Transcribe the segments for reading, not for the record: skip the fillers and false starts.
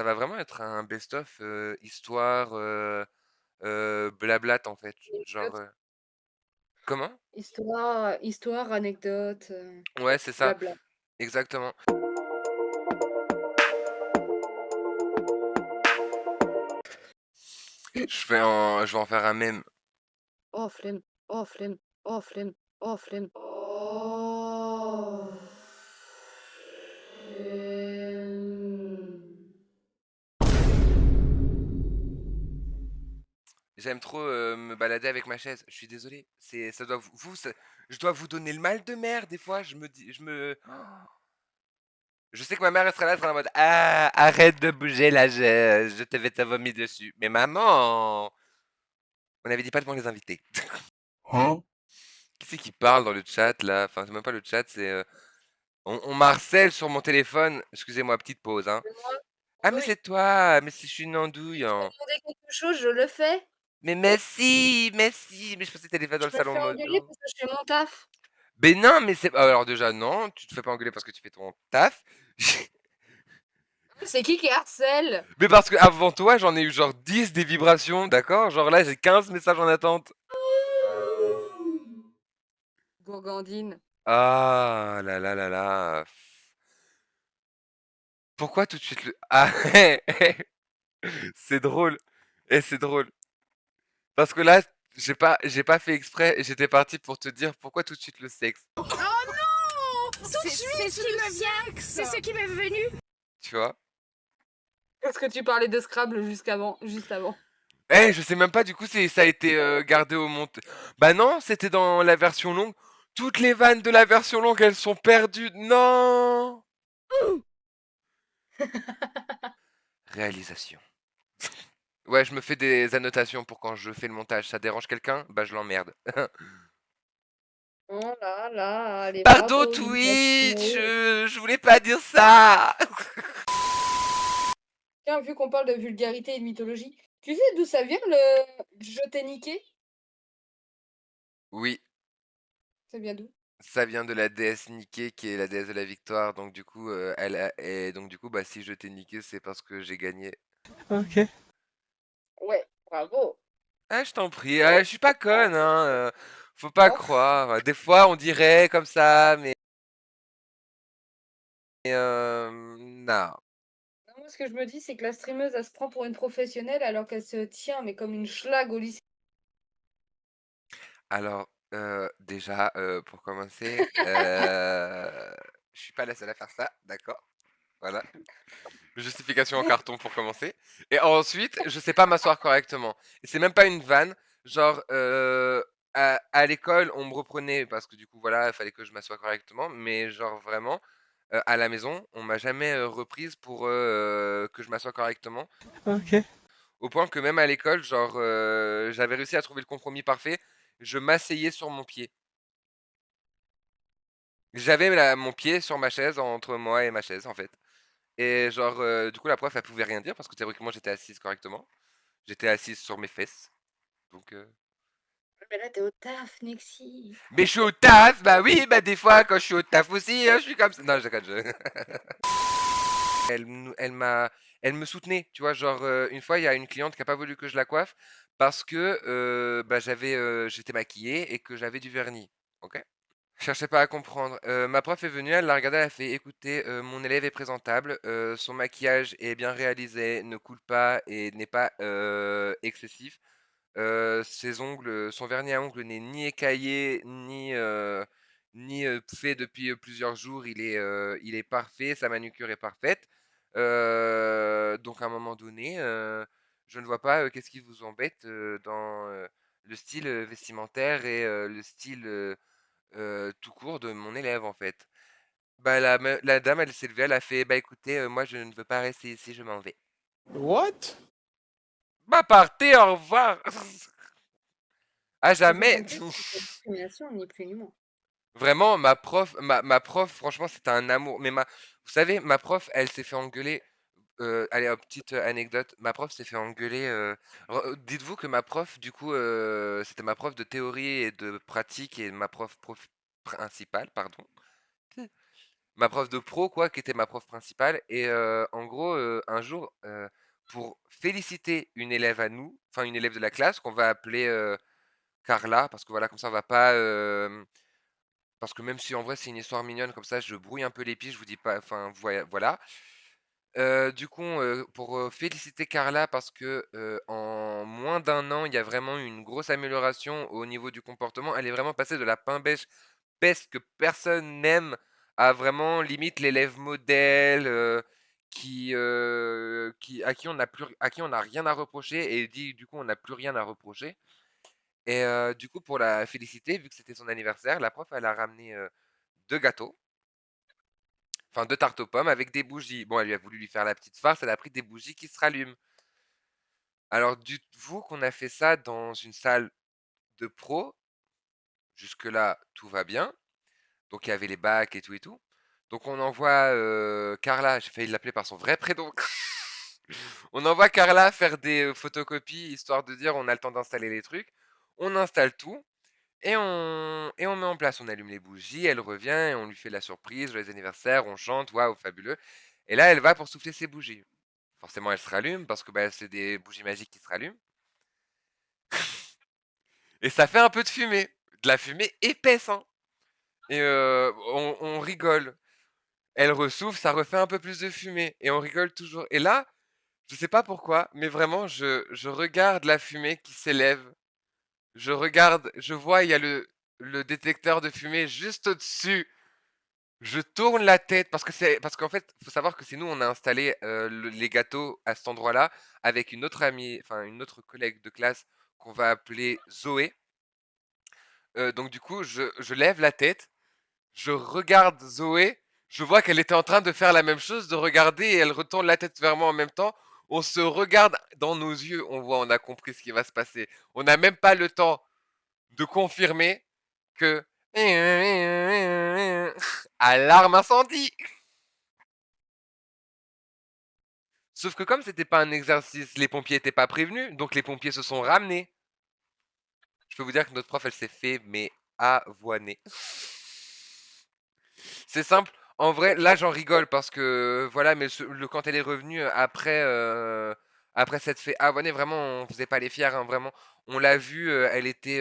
ça va vraiment être un best-of histoire, blablate en fait. Genre, Anecdote, comment? histoire, anecdote, Ouais, c'est ça, blabla. exactement. Je vais en faire un mème. Oh flemme, oh flemme, oh flemme, oh flemme. Oh flemme. J'aime trop me balader avec ma chaise. Je suis désolé. Ça doit je dois vous donner le mal de mer des fois. Je sais que ma mère elle sera là, elle sera en mode ah arrête de bouger là, je te vais te vomir dessus. Mais maman, on avait dit pas devant les invités. Hein? Qui c'est qui parle dans le chat là? Enfin c'est même pas le chat, c'est on m'harcèle sur mon téléphone. Excusez-moi, petite pause hein. C'est moi? Ah mais Oui. c'est toi, mais si je suis une andouille. Tu m'as Hein. demandé quelque chose, je le fais. Mais merci, merci. Mais je pensais que t'allais faire dans Je le me salon fais engueuler moto. parce que je fais mon taf. Mais non, mais c'est alors déjà non, tu te fais pas engueuler parce que tu fais ton taf. C'est qui harcèle? Mais parce que avant toi, j'en ai eu genre 10 des vibrations, d'accord? Genre là, j'ai 15 messages en attente. Gourgandine. Ah là là là là. Pourquoi tout de suite le ah c'est drôle. Et c'est drôle parce que là, j'ai pas fait exprès et j'étais parti pour te dire pourquoi tout de suite le sexe, Oh non! C'est ce qui me vient, c'est ce qui m'est venu. tu vois? Parce que tu parlais de Scrabble juste avant. Je sais même pas du coup ça a été gardé au monte. Bah non, c'était dans la version longue. Toutes les vannes de la version longue, elles sont perdues. Non! Réalisation. Ouais, je me fais des annotations pour quand je fais le montage. Ça dérange quelqu'un? Bah, je l'emmerde. Oh là là, les Pardon, bravos Twitch! Luminesco. Je voulais pas dire ça! Tiens, vu qu'on parle de vulgarité et de mythologie, tu sais d'où ça vient le «je t'ai niqué»? Oui, Ça vient d'où? ça vient de la déesse Niké, qui est la déesse de la victoire. Donc, du coup, bah, si je t'ai niqué, c'est parce que j'ai gagné. Ok. Ouais, bravo. Ah, je t'en prie. Ah, je suis pas conne, hein. Faut pas Oh, croire. Des fois, on dirait comme ça, mais non. non, moi ce que je me dis, c'est que la streameuse, elle se prend pour une professionnelle alors qu'elle se tient mais comme une schlag au lycée. Alors, déjà, pour commencer, je suis pas la seule à faire ça, d'accord? Voilà. Justification en carton pour commencer. Et ensuite, je sais pas m'asseoir correctement. Et c'est même pas une vanne. Genre, à l'école, on me reprenait parce que du coup, voilà, il fallait que je m'assoie correctement. Mais genre, vraiment, à la maison, on m'a jamais reprise pour que je m'assoie correctement. Ok. Au point que même à l'école, genre, j'avais réussi à trouver le compromis parfait. Je m'asseyais sur mon pied. J'avais mon pied sur ma chaise, entre moi et ma chaise, en fait. Et genre, du coup, la prof, elle pouvait rien dire parce que théoriquement, j'étais assise correctement. J'étais assise sur mes fesses. Donc, Mais là, t'es au taf, Nexi. mais je suis au taf, bah oui, bah des fois, quand je suis au taf aussi, hein, je suis comme ça. Non, je déconne, elle me soutenait, tu vois. Genre, une fois, il y a une cliente qui a pas voulu que je la coiffe parce que bah, j'étais maquillée et que j'avais du vernis. Ok? Cherchez pas à comprendre. Ma prof est venue, elle l'a regardé, elle a fait écoutez, mon élève est présentable, son maquillage est bien réalisé, ne coule pas et n'est pas excessif. Ses ongles, son vernis à ongles n'est ni écaillé, ni fait depuis plusieurs jours. Il est parfait, sa manucure est parfaite. Donc à un moment donné, je ne vois pas qu'est-ce qui vous embête dans le style vestimentaire et le style tout court de mon élève en fait. Bah la dame elle s'est levée, elle a fait bah écoutez, moi je ne veux pas rester ici, je m'en vais. What? Bah partez, au revoir. À Ce qu'il faut jamais. comprendre, c'est que la discrimination, ni plus ni moins. Vraiment, ma prof, franchement, c'était un amour. Vous savez, ma prof, elle s'est fait engueuler. Allez, hop, petite anecdote. Ma prof s'est fait engueuler. Dites-vous que ma prof, du coup, c'était ma prof de théorie et de pratique et ma prof principale, pardon. ma prof de pro, quoi, qui était ma prof principale. Et en gros, un jour, pour féliciter une élève à nous, enfin une élève de la classe, qu'on va appeler Carla, parce que voilà, comme ça, on va pas. Parce que même si en vrai c'est une histoire mignonne, comme ça, je brouille un peu les pistes, je vous dis pas. Enfin, voilà. Du coup, pour féliciter Carla, parce que en moins d'un an, il y a vraiment eu une grosse amélioration au niveau du comportement. Elle est vraiment passée de la pain beige peste que personne n'aime à vraiment limite l'élève modèle à qui on n'a plus, à qui on n'a rien à reprocher et dit du coup on n'a plus rien à reprocher. Et du coup pour la féliciter, vu que c'était son anniversaire, la prof elle a ramené deux gâteaux, enfin deux tartes aux pommes avec des bougies. Bon, elle lui a voulu lui faire la petite farce, elle a pris des bougies qui se rallument. Alors du vous qu'on a fait ça dans une salle de pro, jusque-là tout va bien. Donc il y avait les bacs et tout et tout. Donc on envoie Carla, j'ai failli l'appeler par son vrai prénom. On envoie Carla faire des photocopies histoire de dire on a le temps d'installer les trucs. On installe tout et on met en place. On allume les bougies, elle revient et on lui fait la surprise, joyeux anniversaire, on chante, waouh, fabuleux. Et là elle va pour souffler ses bougies. Forcément elle se rallume parce que bah, c'est des bougies magiques qui se rallument. Et ça fait un peu de fumée. De la fumée épaisse, hein. Et on rigole. Elle ressouffle, ça refait un peu plus de fumée. Et on rigole toujours. Et là, je sais pas pourquoi, mais vraiment, je regarde la fumée qui s'élève. Je regarde, je vois, il y a le détecteur de fumée juste au-dessus. Je tourne la tête parce qu'en fait, faut savoir que c'est nous, on a installé les gâteaux à cet endroit-là avec une autre amie, enfin une autre collègue de classe qu'on va appeler Zoé. Donc du coup, je lève la tête. Je regarde Zoé, je vois qu'elle était en train de faire la même chose, de regarder et elle retourne la tête vers moi en même temps. On se regarde dans nos yeux, on voit, on a compris ce qui va se passer. On n'a même pas le temps de confirmer que alarme incendie. Sauf que comme c'était pas un exercice, les pompiers étaient pas prévenus, donc les pompiers se sont ramenés. Je peux vous dire que notre prof, elle s'est fait mais avoiner. C'est simple. En vrai, là, j'en rigole parce que voilà, mais quand elle est revenue après s'être fait avoiner, vraiment, on faisait pas les fiers, hein, vraiment. On l'a vue, elle était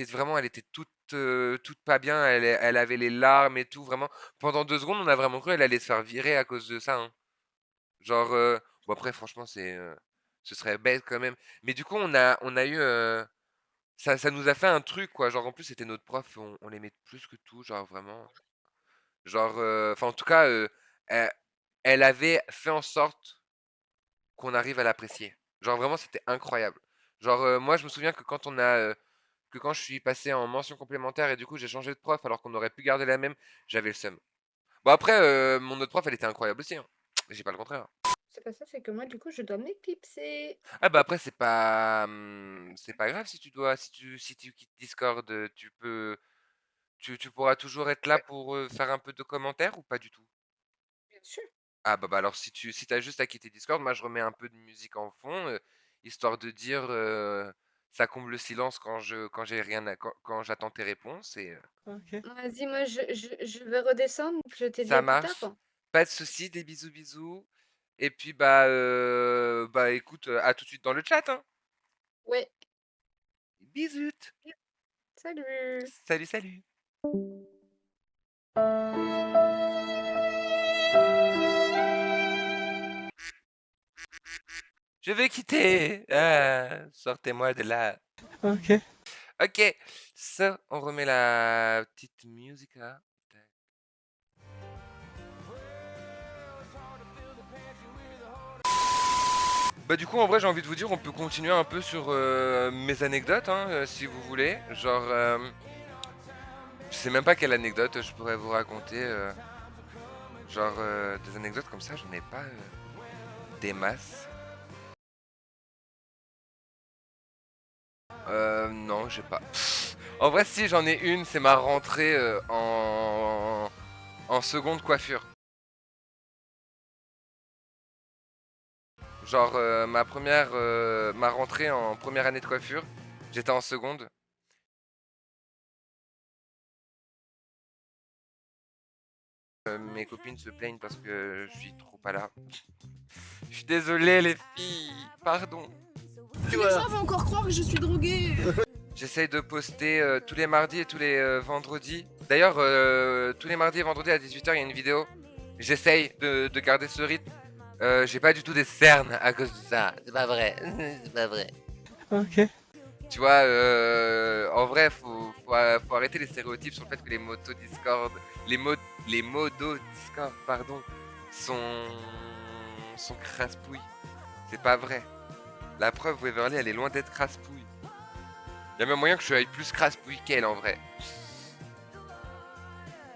vraiment, elle était toute pas bien. Elle avait les larmes et tout, vraiment. Pendant 2 secondes, on a vraiment cru qu'elle allait se faire virer à cause de ça, hein. Genre, bon après, franchement, ce serait bête quand même. Mais du coup, on a eu, ça nous a fait un truc, quoi. Genre, en plus, c'était notre prof, on l'aimait plus que tout, genre vraiment. Genre, enfin en tout cas, elle, elle avait fait en sorte qu'on arrive à l'apprécier. Genre vraiment, c'était incroyable. Genre, moi, je me souviens que que quand je suis passé en mention complémentaire et du coup j'ai changé de prof alors qu'on aurait pu garder la même, j'avais le seum. Bon après, mon autre prof, elle était incroyable aussi, hein. J'ai pas le contraire. C'est pas ça, c'est que moi, du coup, je dois m'éclipser. Ah bah après c'est pas grave si tu dois si tu quittes Discord, tu pourras toujours être là Ouais, pour faire un peu de commentaires ou pas du tout? bien sûr. Ah bah alors si t'as juste à quitter Discord, moi je remets un peu de musique en fond, histoire de dire ça comble le silence quand j'ai rien à quand j'attends tes réponses et Ok. Vas-y, moi, je vais redescendre. Je te dis ça à plus tard. marche. Pas de soucis, des bisous bisous. Et puis bah écoute, à tout de suite dans le chat, hein. Ouais, Bisous. salut. Salut salut. Je vais quitter. Ah, sortez-moi de là. Ok. Ok, ça, on remet la petite musique là. Bah du coup en vrai j'ai envie de vous dire on peut continuer un peu sur mes anecdotes hein, si vous voulez. Genre je sais même pas quelle anecdote je pourrais vous raconter. Genre des anecdotes comme ça j'en ai pas des masses. Non j'ai pas. En vrai si j'en ai une c'est ma rentrée en seconde coiffure. Genre ma rentrée en première année de coiffure. J'étais en seconde. Mes copines se plaignent parce que je suis trop pas là. Je suis désolé les filles, pardon. Les gens vont encore croire que je suis droguée. J'essaye de poster tous les mardis et tous les vendredis. D'ailleurs, tous les mardis et vendredis à 18 h, il y a une vidéo. J'essaye de garder ce rythme. J'ai pas du tout des cernes à cause de ça. C'est pas vrai. C'est pas vrai. Ok. Tu vois, en vrai, faut arrêter les stéréotypes sur le fait que les motos Discord, les modos Discord, pardon, sont crasse-pouilles. C'est pas vrai. La preuve, Waverly, elle est loin d'être crasse-pouille. Y'a même moyen que je sois plus crasse-pouille qu'elle en vrai.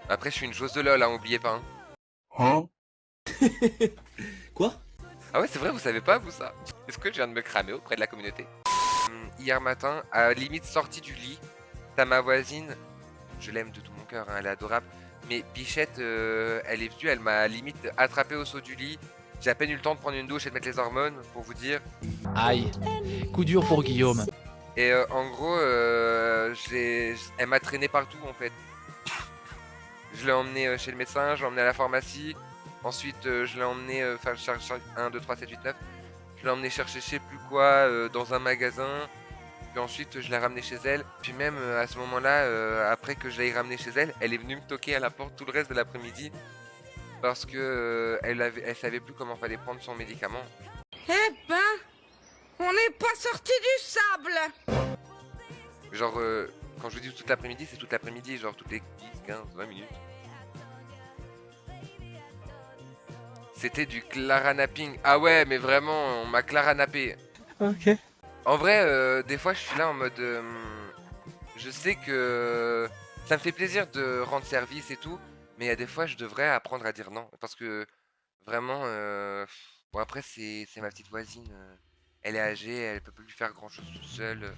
Après, je suis une chose de LOL, hein, oubliez pas. Hein. Quoi? Ah ouais, c'est vrai, vous savez pas, vous, ça? Est-ce que je viens de me cramer auprès de la communauté? Hier matin, à limite sortie du lit, t'as ma voisine, je l'aime de tout mon cœur, hein, elle est adorable, mais Bichette, elle est venue, elle m'a limite attrapé au saut du lit. J'ai à peine eu le temps de prendre une douche et de mettre les hormones, pour vous dire. Aïe, coup dur pour Guillaume. Et en gros, elle m'a traîné partout en fait. Je l'ai emmené chez le médecin, je l'ai emmené à la pharmacie. Ensuite, je l'ai emmené, 1, 2, 3, 7, 8, 9. Je l'ai emmené chercher je sais plus quoi dans un magasin. Puis ensuite, je l'ai ramené chez elle. Puis même à ce moment-là, après que je l'ai ramené chez elle, elle est venue me toquer à la porte tout le reste de l'après-midi. Parce que elle savait plus comment fallait prendre son médicament. Eh ben, on n'est pas sorti du sable. Genre, quand je vous dis toute l'après-midi, c'est toute l'après-midi, genre toutes les 10, 15, 20 minutes. C'était du claranapping. Ah ouais, mais vraiment, on m'a claranappé. Ok. En vrai, des fois, je suis là en mode... je sais que ça me fait plaisir de rendre service et tout, mais il y a des fois, je devrais apprendre à dire non. Parce que, vraiment... bon, après, c'est ma petite voisine. Elle est âgée, elle peut plus faire grand-chose toute seule.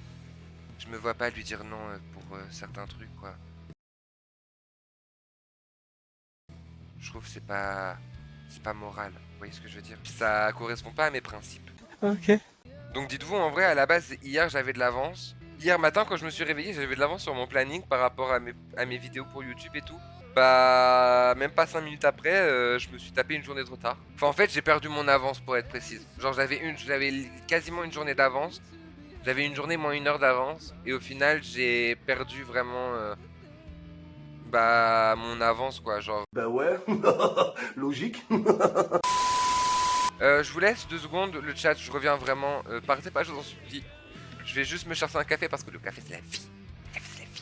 Je me vois pas lui dire non pour certains trucs, quoi. Je trouve que c'est pas moral, vous voyez ce que je veux dire? Ça correspond pas à mes principes. Ok. Donc dites-vous, en vrai, à la base, hier, j'avais de l'avance. Hier matin, quand je me suis réveillé, j'avais de l'avance sur mon planning par rapport à mes vidéos pour YouTube et tout. Bah, même pas 5 minutes après, je me suis tapé une journée trop tard. Enfin, en fait, j'ai perdu mon avance, pour être précise. Genre, j'avais quasiment une journée d'avance. J'avais une journée moins 1 heure d'avance. Et au final, j'ai perdu vraiment... bah, mon avance, quoi, genre... Bah ouais, logique. Je vous laisse 2 secondes, le chat, je reviens vraiment. Partez pas, je vous en supplie. Je vais juste me chercher un café parce que le café c'est la vie. Le café c'est la vie.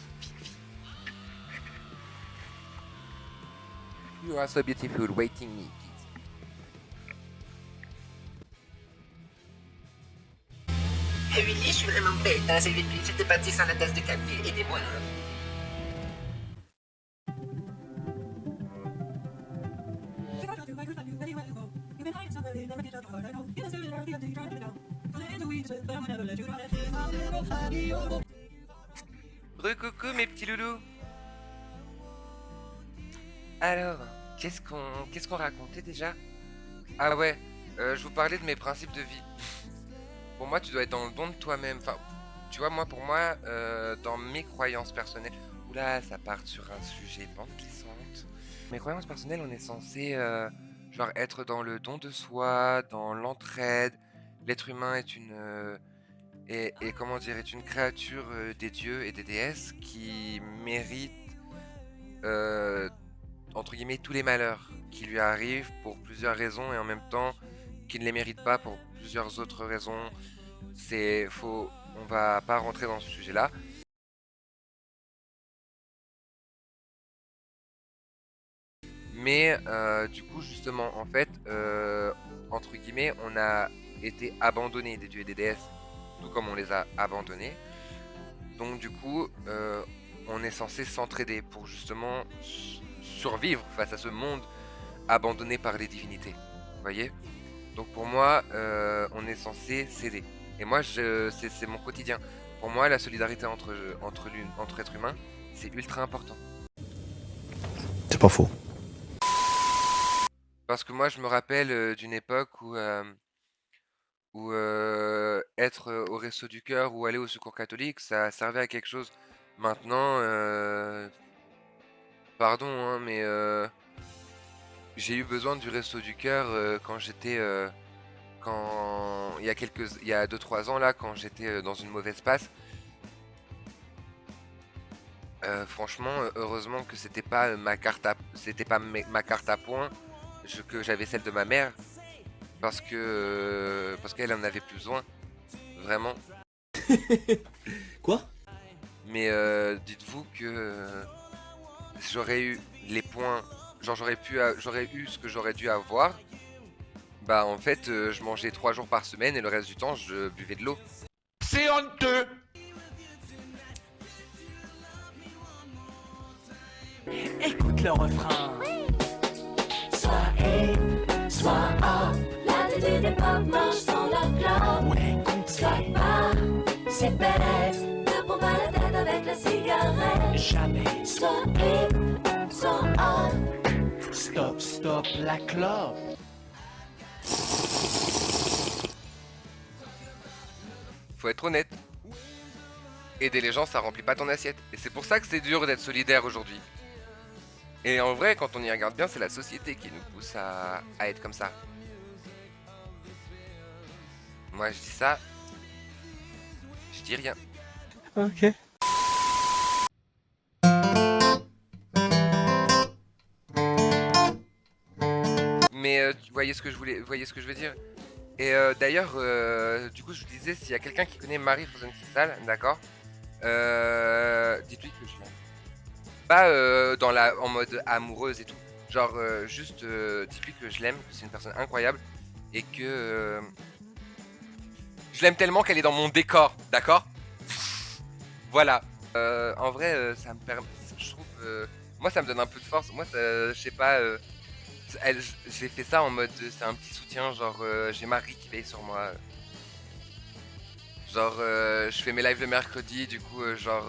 You are so beautiful, waiting me. Eh Willy, je suis vraiment bête, hein, j'étais parti sans la tasse de café, aidez-moi. Recoucou mes petits loulous. Alors, qu'est-ce qu'on racontait déjà? Ah ouais, je vous parlais de mes principes de vie. Pour moi, tu dois être dans le don de toi-même. Enfin, tu vois, moi, pour moi, dans mes croyances personnelles... Oula, ça part sur un sujet pente glissante. Mes croyances personnelles, on est censé genre être dans le don de soi, dans l'entraide. L'être humain est et comment dire, est une créature des dieux et des déesses qui mérite entre guillemets tous les malheurs qui lui arrivent pour plusieurs raisons et en même temps qui ne les mérite pas pour plusieurs autres raisons. C'est faux, on va pas rentrer dans ce sujet-là. Mais du coup, justement, en fait, entre guillemets, on a été abandonnés des dieux et des déesses, tout comme on les a abandonnés. Donc du coup, on est censé s'entraider pour justement survivre face à ce monde abandonné par les divinités. Vous voyez? Donc pour moi, on est censé s'aider. Et moi, c'est mon quotidien. Pour moi, la solidarité entre êtres humains, c'est ultra important. C'est pas faux. Parce que moi, je me rappelle d'une époque où être au Resto du Cœur ou aller au Secours catholique, ça servait à quelque chose. Maintenant, pardon, hein, mais j'ai eu besoin du Resto du Cœur quand j'étais... il y a 2-3 ans là, quand j'étais dans une mauvaise passe. Franchement, heureusement que c'était pas ma carte à points, que j'avais celle de ma mère, parce qu'elle en avait plus besoin, vraiment. Quoi? Mais dites-vous que j'aurais eu les points, genre j'aurais eu ce que j'aurais dû avoir. Bah en fait, je mangeais 3 jours par semaine et le reste du temps, je buvais de l'eau. C'est honteux. Écoute le refrain. Soit A, soit A. La télé des pop mange sans la clope. Ouais, complet. Soit pas, c'est bête. Ne prends pas la tête avec la cigarette. Jamais. Soit A, soit A. Stop, stop, la clope. Faut être honnête. Aider les gens, ça remplit pas ton assiette. Et c'est pour ça que c'est dur d'être solidaire aujourd'hui. Et en vrai, quand on y regarde bien, c'est la société qui nous pousse à être comme ça. Moi, je dis ça. Je dis rien. Ok. Mais vous voyez ce que je veux dire. Et d'ailleurs, du coup, je vous disais, s'il y a quelqu'un qui connaît Marie Rosenthal, d'accord, dites-lui que je l'aime. Pas en mode amoureuse et tout. Genre, juste dites-lui que je l'aime, que c'est une personne incroyable et que je l'aime tellement qu'elle est dans mon décor, d'accord. Voilà. En vrai, ça me permet, je trouve, moi, ça me donne un peu de force. Moi, je sais pas. J'ai fait ça en mode, c'est un petit soutien, genre j'ai Marie qui veille sur moi. Genre je fais mes lives le mercredi, du coup j'ai on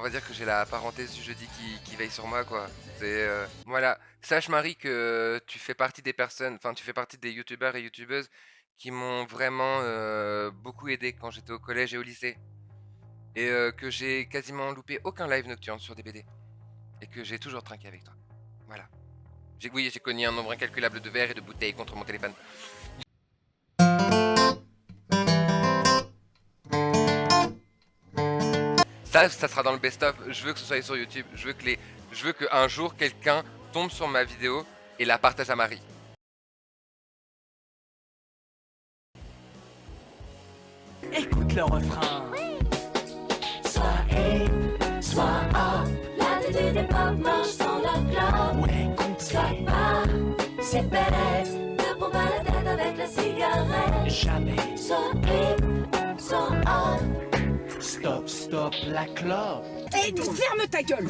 va dire que j'ai la parenthèse du jeudi qui veille sur moi quoi. C'est voilà, sache Marie que tu fais partie des personnes, enfin tu fais partie des youtubeurs et youtubeuses qui m'ont vraiment beaucoup aidé quand j'étais au collège et au lycée. Et que j'ai quasiment loupé aucun live nocturne sur des BD. Et que j'ai toujours trinqué avec toi. Voilà. Oui, j'ai cogné un nombre incalculable de verres et de bouteilles contre mon téléphone. Ça sera dans le best-of. Je veux que ce soit sur YouTube. Je veux qu'un jour quelqu'un tombe sur ma vidéo et la partage à Marie. Écoute le refrain. Soit A, soit A. La télé des pop mange sans la clope. Ouais, Soit complet. pas, c'est bête. Ne prends pas la tête avec la cigarette. Jamais. Soit A, soit A. Stop, stop, la clope. Et ferme ta gueule.